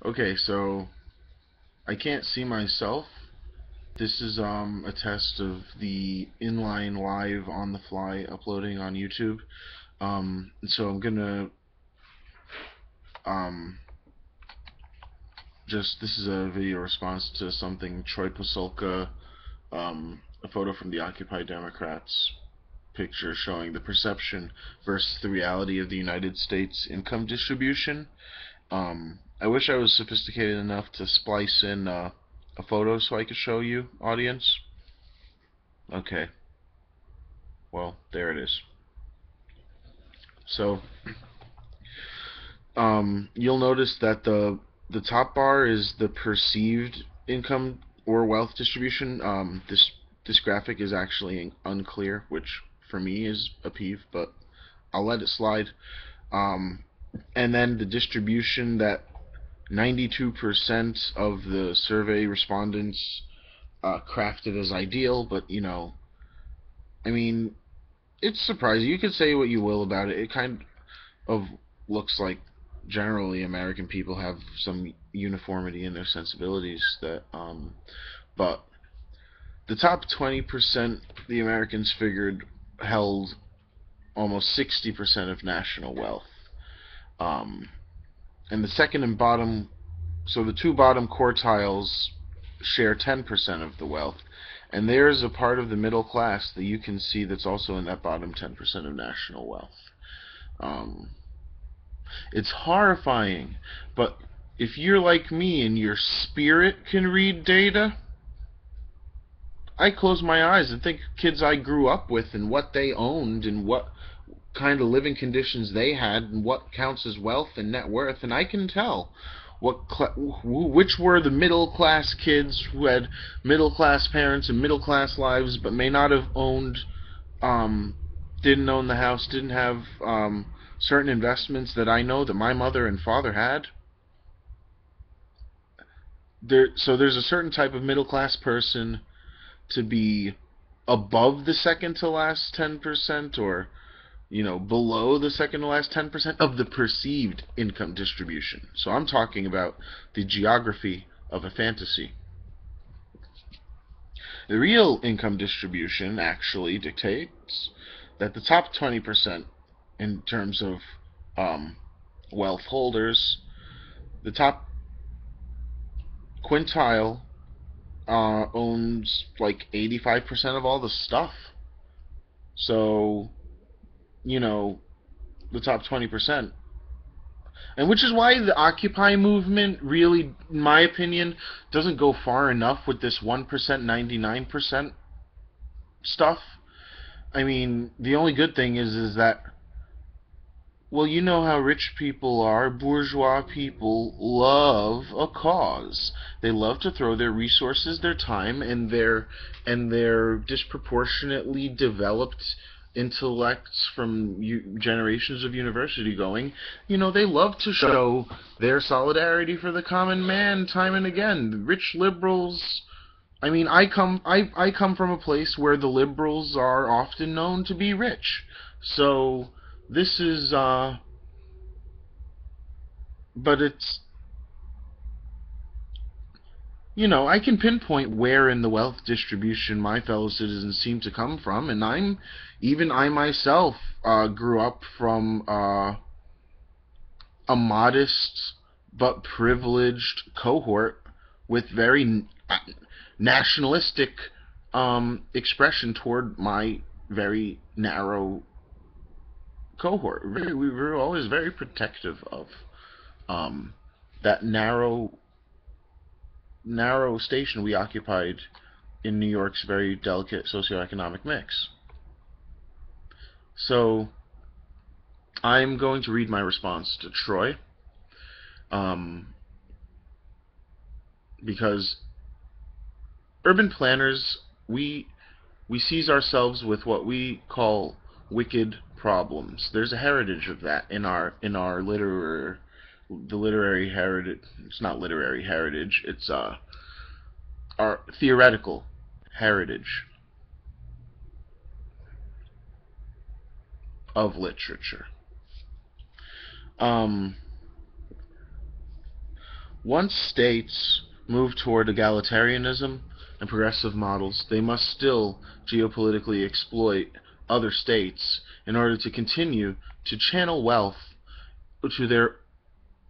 Okay, so I can't see myself. This is a test of the inline live on the fly uploading on YouTube. So I'm gonna um just this is a video response to something Troy Pasulka, a photo from the Occupy Democrats picture showing the perception versus the reality of the United States income distribution. I wish I was sophisticated enough to splice in a photo so I could show you, audience. Okay, well, there it is. So, you'll notice that the top bar is the perceived income or wealth distribution. This graphic is actually unclear, which for me is a peeve, but I'll let it slide. Um, and then the distribution that 92% of the survey respondents crafted as ideal, but I mean, it's surprising. You could say what you will about it. It kind of looks like generally American people have some uniformity in their sensibilities but the top 20%, the Americans figured, held almost 60% of national wealth. Um, and the second and bottom, so the two bottom quartiles share 10% of the wealth. And there's a part of the middle class that you can see that's also in that bottom 10% of national wealth. Um, it's horrifying, but if you're like me and your spirit can read data, I close my eyes and think of kids I grew up with and what they owned and what kind of living conditions they had and what counts as wealth and net worth, and I can tell which were the middle class kids who had middle class parents and middle class lives, but may not have owned, um, didn't own the house, didn't have certain investments that I know that my mother and father had. So there's a certain type of middle class person to be above the second to last 10%, or below the second to last 10% of the perceived income distribution. So I'm talking about the geography of a fantasy. The real income distribution actually dictates that the top 20%, in terms of um, wealth holders, the top quintile owns like 85% of all the stuff. So, you know, the top 20%. And which is why the Occupy movement really, in my opinion, doesn't go far enough with this 1%, 99% stuff. I mean, the only good thing is that, well, you know how rich people are. Bourgeois people love a cause. They love to throw their resources, their time, and their disproportionately developed intellects from generations of university going. They love to show their solidarity for the common man time and again. The rich liberals. I mean, I come from a place where the liberals are often known to be rich. So this is but it's I can pinpoint where in the wealth distribution my fellow citizens seem to come from, and I myself grew up from a modest but privileged cohort with very nationalistic expression toward my very narrow cohort. We were always very protective of um, that narrow station we occupied in New York's very delicate socioeconomic mix. So I'm going to read my response to Troy, um, because urban planners, we seize ourselves with what we call wicked problems. There's a heritage of that in our the literary heritage. It's not literary heritage. It's our theoretical heritage of literature. Um, Once states move toward egalitarianism and progressive models, they must still geopolitically exploit other states in order to continue to channel wealth to their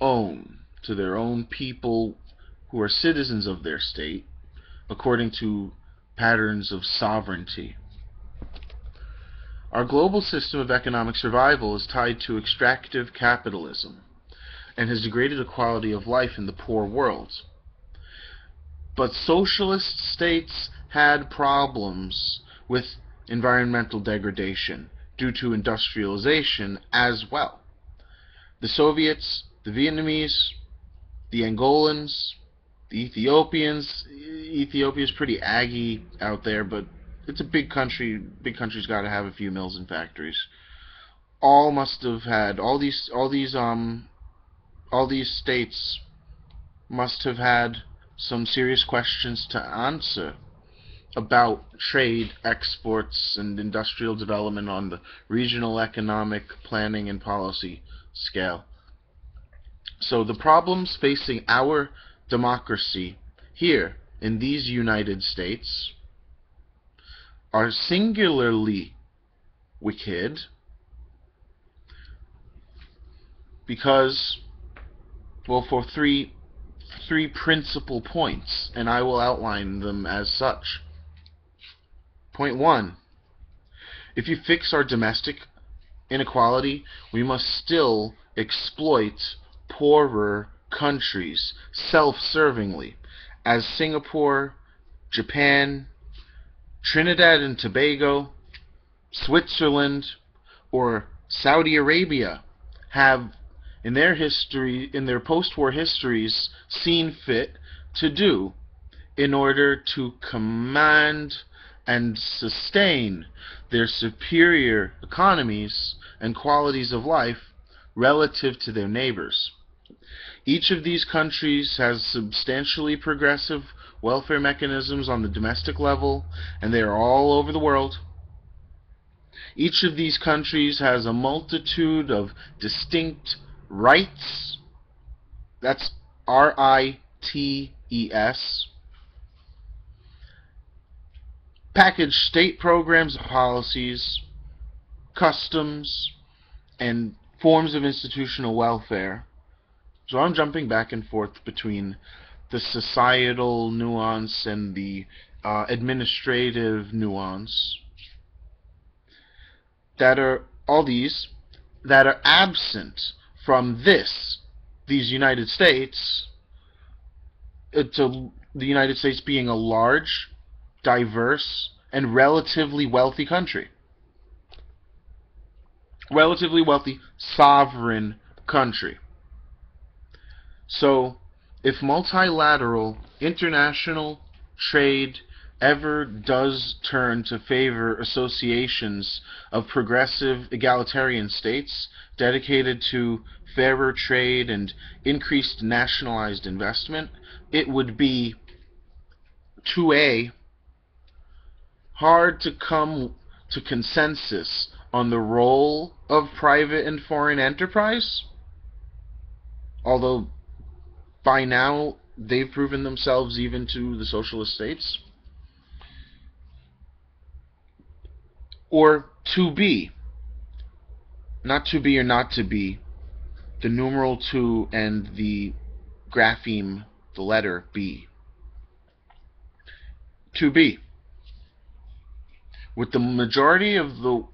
own people who are citizens of their state, according to patterns of sovereignty. Our global system of economic survival is tied to extractive capitalism and has degraded the quality of life in the poor world. But socialist states had problems with environmental degradation due to industrialization as well. The Soviets, the Vietnamese, the Angolans, the Ethiopians. Ethiopia is pretty aggy out there, but it's a big country. Big country's got to have a few mills and factories. All these states must have had some serious questions to answer about trade, exports, and industrial development on the regional economic planning and policy scale. So the problems facing our democracy here in these United States are singularly wicked because, well, for three principal points, and I will outline them as such. Point 1. If you fix our domestic inequality, we must still exploit poorer countries self-servingly, as Singapore, Japan, Trinidad and Tobago, Switzerland, or Saudi Arabia have in their post-war histories seen fit to do in order to command and sustain their superior economies and qualities of life relative to their neighbors. Each of these countries has substantially progressive welfare mechanisms on the domestic level, and they are all over the world. Each of these countries has a multitude of distinct rights. That's R-I-T-E-S. Package state programs, policies, customs, and forms of institutional welfare. So I'm jumping back and forth between the societal nuance and the administrative nuance that are absent from these United States, to the United States being a large, diverse, and relatively wealthy country. Relatively wealthy, sovereign country. So, if multilateral international trade ever does turn to favor associations of progressive egalitarian states dedicated to fairer trade and increased nationalized investment, it would be 2A, hard to come to consensus on the role of private and foreign enterprise, although by now they've proven themselves even to the socialist states. Or 2B, not to be or not to be, the numeral 2 and the grapheme, the letter B. 2B. With the majority of the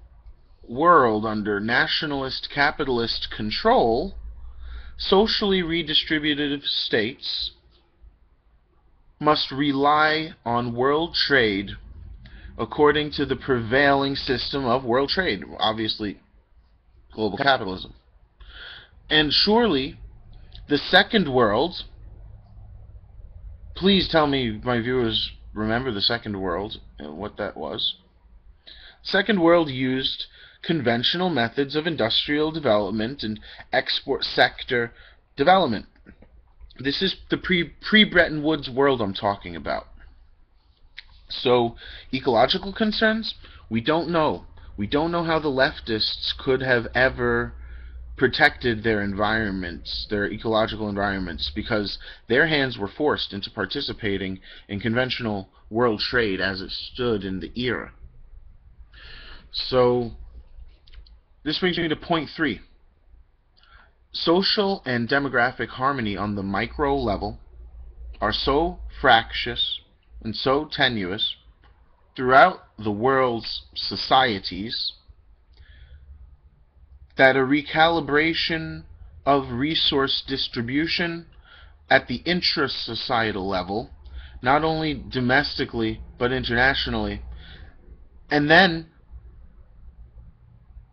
world under nationalist capitalist control, socially redistributive states must rely on world trade according to the prevailing system of world trade, obviously global capitalism. And surely the second world, please tell me, my viewers, remember the second world and what that was. Second world used conventional methods of industrial development and export sector development. This is the pre-Bretton Woods world I'm talking about. So, ecological concerns, we don't know. We don't know how the leftists could have ever protected their environments, their ecological environments, because their hands were forced into participating in conventional world trade as it stood in the era. So, this brings me to point 3. Social and demographic harmony on the micro level are so fractious and so tenuous throughout the world's societies that a recalibration of resource distribution at the intra-societal level, not only domestically but internationally, and then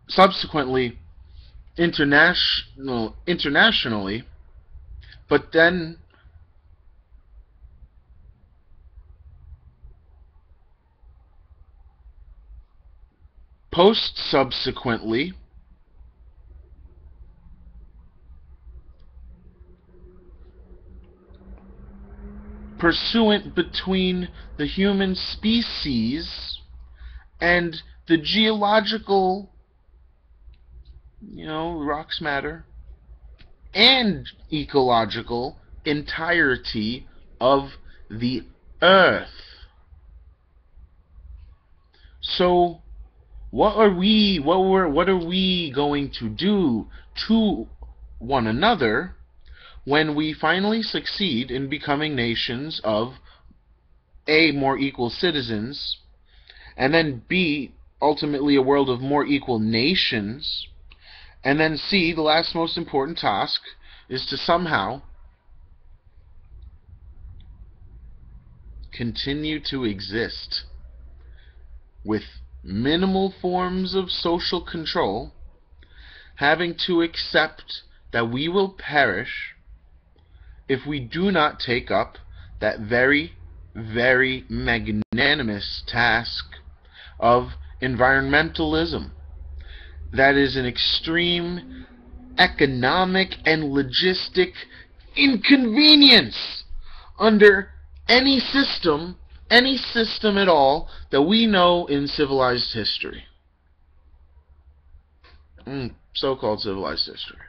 subsequently internationally, but then subsequently pursuant between the human species and the geological, rocks matter, and ecological entirety of the earth. So what are we going to do to one another when we finally succeed in becoming nations of A, more equal citizens, and then B, ultimately a world of more equal nations, and then C, the last most important task, is to somehow continue to exist with minimal forms of social control, having to accept that we will perish if we do not take up that very, very magnanimous task of environmentalism. That is an extreme economic and logistic inconvenience under any system at all that we know in civilized history. So-called civilized history.